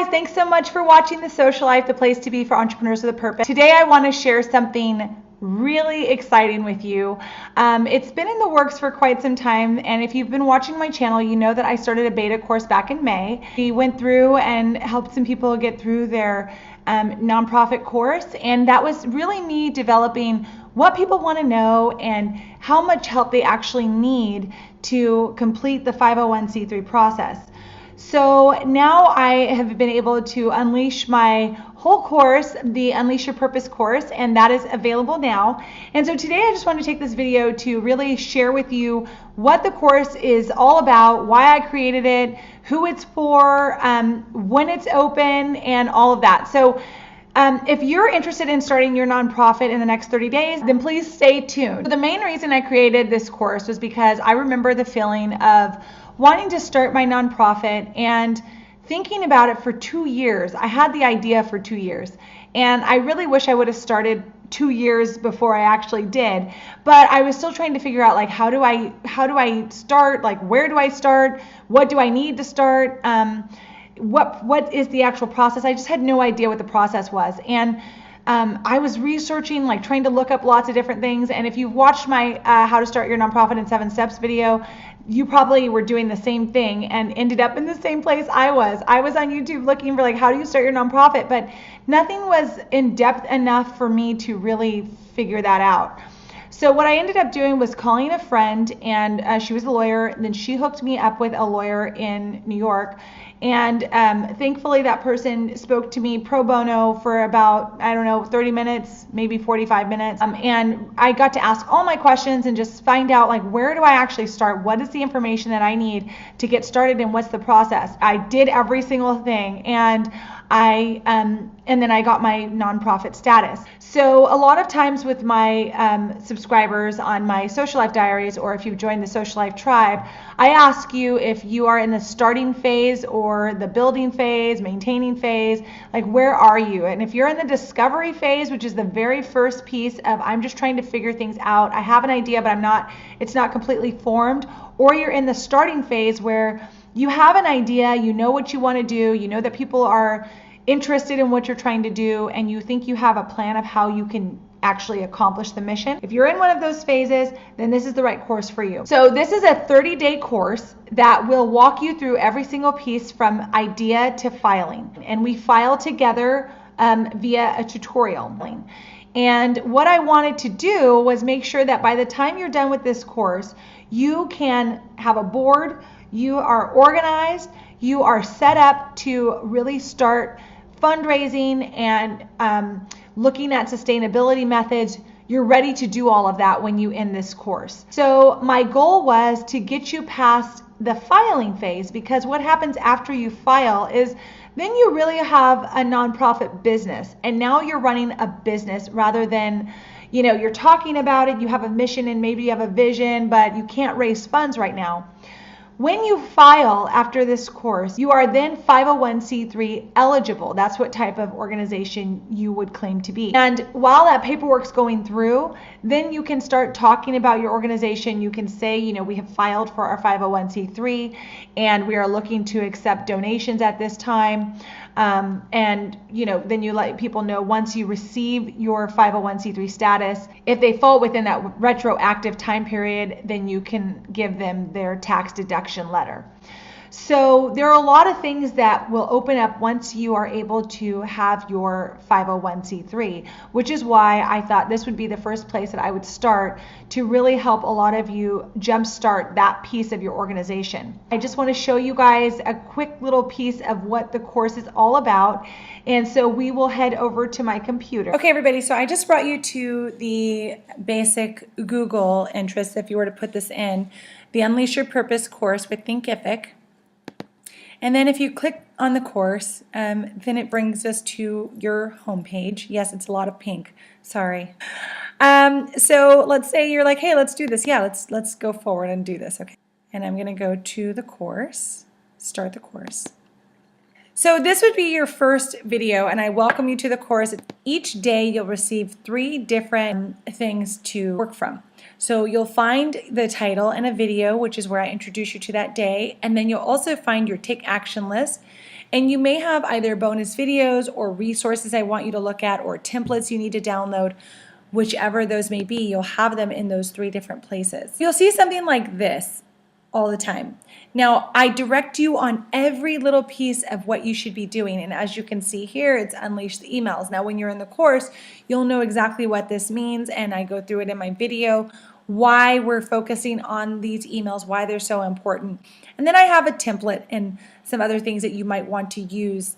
guys, thanks so much for watching The Social Life, the place to be for entrepreneurs with a purpose. Today I want to share something really exciting with you. It's been in the works for quite some time, and if you've been watching my channel, you know that I started a beta course back in May. We went through and helped some people get through their nonprofit course, and that was really me developing what people want to know and how much help they actually need to complete the 501c3 process. So now I have been able to unleash my whole course, the Unleash Your Purpose course, and that is available now. And so today I just want to take this video to really share with you what the course is all about, why I created it, who it's for, when it's open, and all of that. So if you're interested in starting your nonprofit in the next 30 days, then please stay tuned. The main reason I created this course was because I remember the feeling of wanting to start my nonprofit and thinking about it for 2 years. I had the idea for 2 years, and I really wish I would have started 2 years before I actually did. But I was still trying to figure out, like, how do I start? Like, where do I start? What do I need to start? What is the actual process? I just had no idea what the process was. And I was researching, like trying to look up lots of different things. And if you've watched my How to Start Your Nonprofit in 7 Steps video, you probably were doing the same thing and ended up in the same place I was. I was on YouTube looking for, like, how do you start your nonprofit? But nothing was in depth enough for me to really figure that out. So what I ended up doing was calling a friend, and she was a lawyer, and then she hooked me up with a lawyer in New York. And thankfully that person spoke to me pro bono for about, 30 minutes, maybe 45 minutes. And I got to ask all my questions and just find out, like, where do I actually start? What is the information that I need to get started, and what's the process? I did every single thing, and then I got my nonprofit status. So a lot of times with my subscribers on my Socialife diaries, or if you've joined the Socialife tribe, I ask you if you are in the starting phase or the building phase, maintaining phase, like, where are you? And if you're in the discovery phase, which is the very first piece of I'm just trying to figure things out, I have an idea but it's not completely formed, or you're in the starting phase where you have an idea, you know what you want to do, you know that people are interested in what you're trying to do, and you think you have a plan of how you can actually accomplish the mission. If you're in one of those phases, then this is the right course for you. So this is a 30-day course that will walk you through every single piece from idea to filing. And we file together via a tutorial. And what I wanted to do was make sure that by the time you're done with this course, you can have a board, you are organized, you are set up to really start fundraising and looking at sustainability methods. You're ready to do all of that when you end this course. So my goal was to get you past the filing phase, because what happens after you file is then you really have a nonprofit business, and now you're running a business rather than, you're talking about it, you have a mission and maybe you have a vision, but you can't raise funds right now. When you file after this course, you are then 501c3 eligible. That's what type of organization you would claim to be. And while that paperwork's going through, then you can start talking about your organization. You can say, we have filed for our 501c3 and we are looking to accept donations at this time. Then you let people know once you receive your 501c3 status, if they fall within that retroactive time period, then you can give them their tax deduction letter. So there are a lot of things that will open up once you are able to have your 501c3, which is why I thought this would be the first place that I would start to really help a lot of you jumpstart that piece of your organization. I just want to show you guys a quick little piece of what the course is all about. And so we will head over to my computer. Okay, everybody, so I just brought you to the basic Google interest, if you were to put this in, the Unleash Your Purpose course with Thinkific. And then if you click on the course, then it brings us to your homepage. Yes, it's a lot of pink. Sorry. So let's say you're like, hey, let's do this. Yeah, let's go forward and do this. Okay. And I'm going to go to the course, start the course. So this would be your first video, and I welcome you to the course. Each day you'll receive 3 different things to work from. So you'll find the title and a video, which is where I introduce you to that day, and then you'll also find your take action list, And you may have either bonus videos or resources I want you to look at, or templates you need to download. Whichever those may be, you'll have them in those 3 different places. You'll see something like this all the time. Now, I direct you on every little piece of what you should be doing. And as you can see here, it's unleash the emails. Now, when you're in the course, you'll know exactly what this means. And I go through it in my video, why we're focusing on these emails, why they're so important. And then I have a template and some other things that you might want to use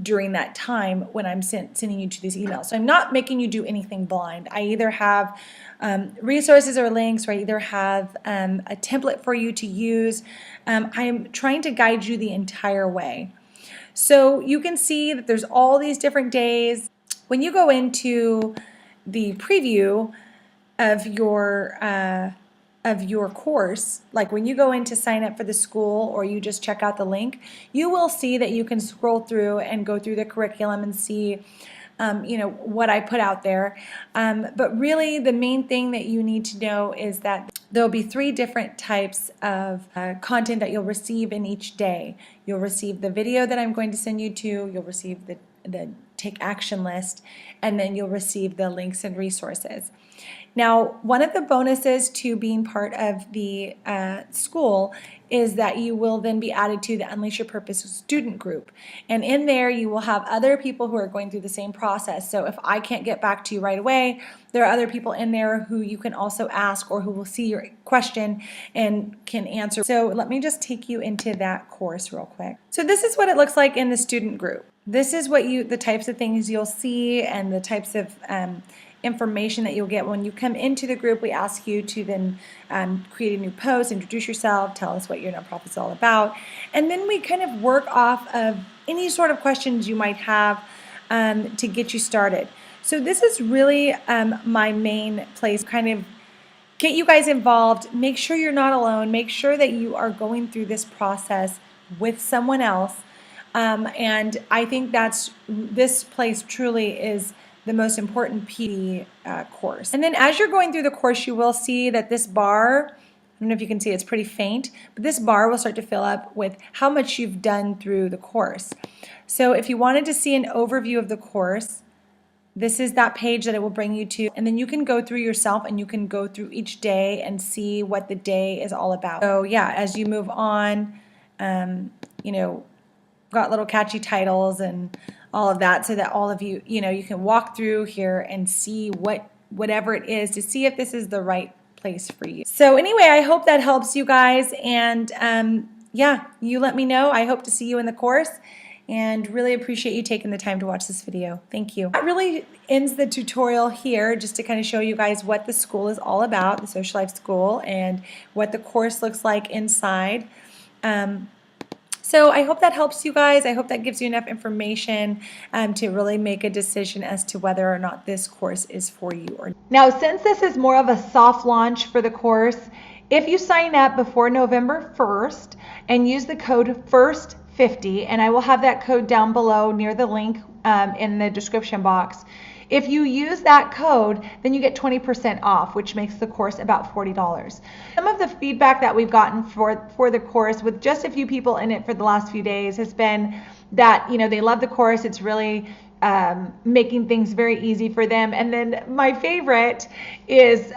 during that time when I'm sending you to these emails. So I'm not making you do anything blind. I either have resources or links, or I either have a template for you to use. I'm trying to guide you the entire way. So you can see that there's all these different days. When you go into the preview of your course, like when you go in to sign up for the school or you just check out the link, you will see that you can scroll through and go through the curriculum and see what I put out there. But really the main thing that you need to know is that there'll be 3 different types of content that you'll receive in each day. You'll receive the video that I'm going to send you to, you'll receive the take action list, and then you'll receive the links and resources. Now, one of the bonuses to being part of the school is that you will then be added to the Unleash Your Purpose student group. And in there, you will have other people who are going through the same process. So if I can't get back to you right away, there are other people in there who you can also ask, or who will see your question and can answer. So let me just take you into that course real quick. So this is what it looks like in the student group. This is what the types of things you'll see, and the types of information that you'll get when you come into the group. We ask you to then create a new post, introduce yourself, tell us what your nonprofit is all about, and then we kind of work off of any sort of questions you might have to get you started. So this is really my main place, kind of get you guys involved, make sure you're not alone, make sure that you are going through this process with someone else, and I think this place truly is the most important PD course. And then as you're going through the course, you will see that this bar, I don't know if you can see, it's pretty faint, but this bar will start to fill up with how much you've done through the course. So if you wanted to see an overview of the course, this is that page that it will bring you to, and then you can go through yourself and you can go through each day and see what the day is all about. So yeah, as you move on, got little catchy titles and all of that, so that all of you, you can walk through here and see whatever it is, to see if this is the right place for you. So anyway, I hope that helps you guys, and yeah, you let me know. I hope to see you in the course, and really appreciate you taking the time to watch this video. Thank you. That really ends the tutorial here, just to kind of show you guys what the school is all about, the Socialife School, and what the course looks like inside. So I hope that helps you guys. I hope that gives you enough information to really make a decision as to whether or not this course is for you. Now, since this is more of a soft launch for the course, if you sign up before November 1st and use the code FIRST50, and I will have that code down below near the link in the description box. If you use that code, then you get 20% off, which makes the course about $40. Some of the feedback that we've gotten for the course, with just a few people in it for the last few days, has been that they love the course. It's really making things very easy for them. And then my favorite is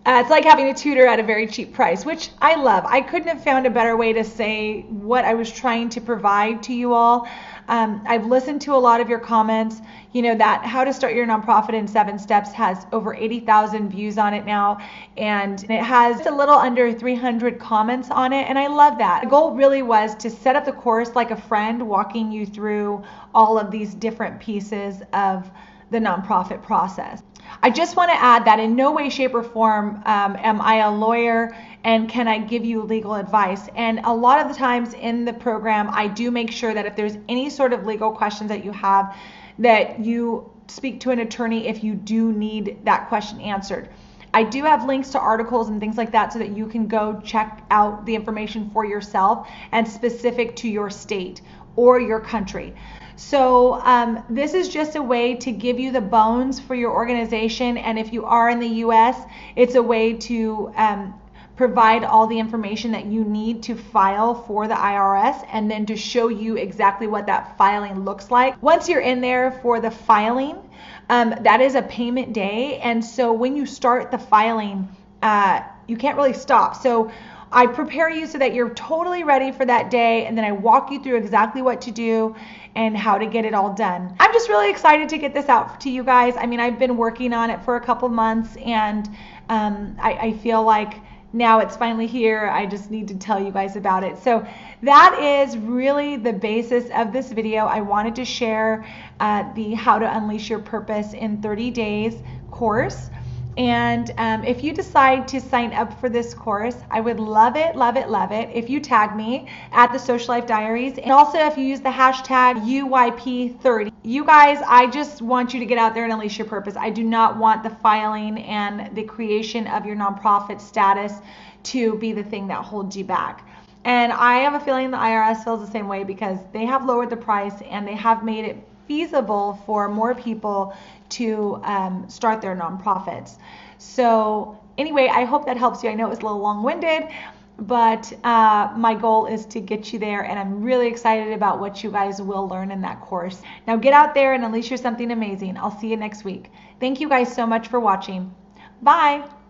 it's like having a tutor at a very cheap price, which I love. I couldn't have found a better way to say what I was trying to provide to you all. I've listened to a lot of your comments, that How to Start Your Nonprofit in 7 Steps has over 80,000 views on it now, and it has a little under 300 comments on it, and I love that. The goal really was to set up the course like a friend, walking you through all of these different pieces of the nonprofit process. I just want to add that in no way, shape, or form am I a lawyer, and can I give you legal advice. And a lot of the times in the program, I do make sure that if there's any sort of legal questions that you have, that you speak to an attorney if you do need that question answered. I do have links to articles and things like that so that you can go check out the information for yourself and specific to your state or your country. So this is just a way to give you the bones for your organization, and if you are in the US, it's a way to provide all the information that you need to file for the IRS, and then to show you exactly what that filing looks like. Once you're in there for the filing, that is a payment day, and so when you start the filing, you can't really stop. So I prepare you so that you're totally ready for that day, and then I walk you through exactly what to do and how to get it all done. I'm just really excited to get this out to you guys. I mean, I've been working on it for a couple months, and I feel like now it's finally here. I just need to tell you guys about it. So that is really the basis of this video. I wanted to share the How to Unleash Your Purpose in 30 Days course. And if you decide to sign up for this course, I would love it, love it, love it if you tag me at the Socialife Diaries, and also if you use the hashtag UYP30. You guys, I just want you to get out there and unleash your purpose. I do not want the filing and the creation of your nonprofit status to be the thing that holds you back. And I have a feeling the IRS feels the same way, because they have lowered the price and they have made it feasible for more people to start their nonprofits. So anyway, I hope that helps you. I know it was a little long-winded, but my goal is to get you there, and I'm really excited about what you guys will learn in that course. Now get out there and unleash your something amazing. I'll see you next week. Thank you guys so much for watching. Bye.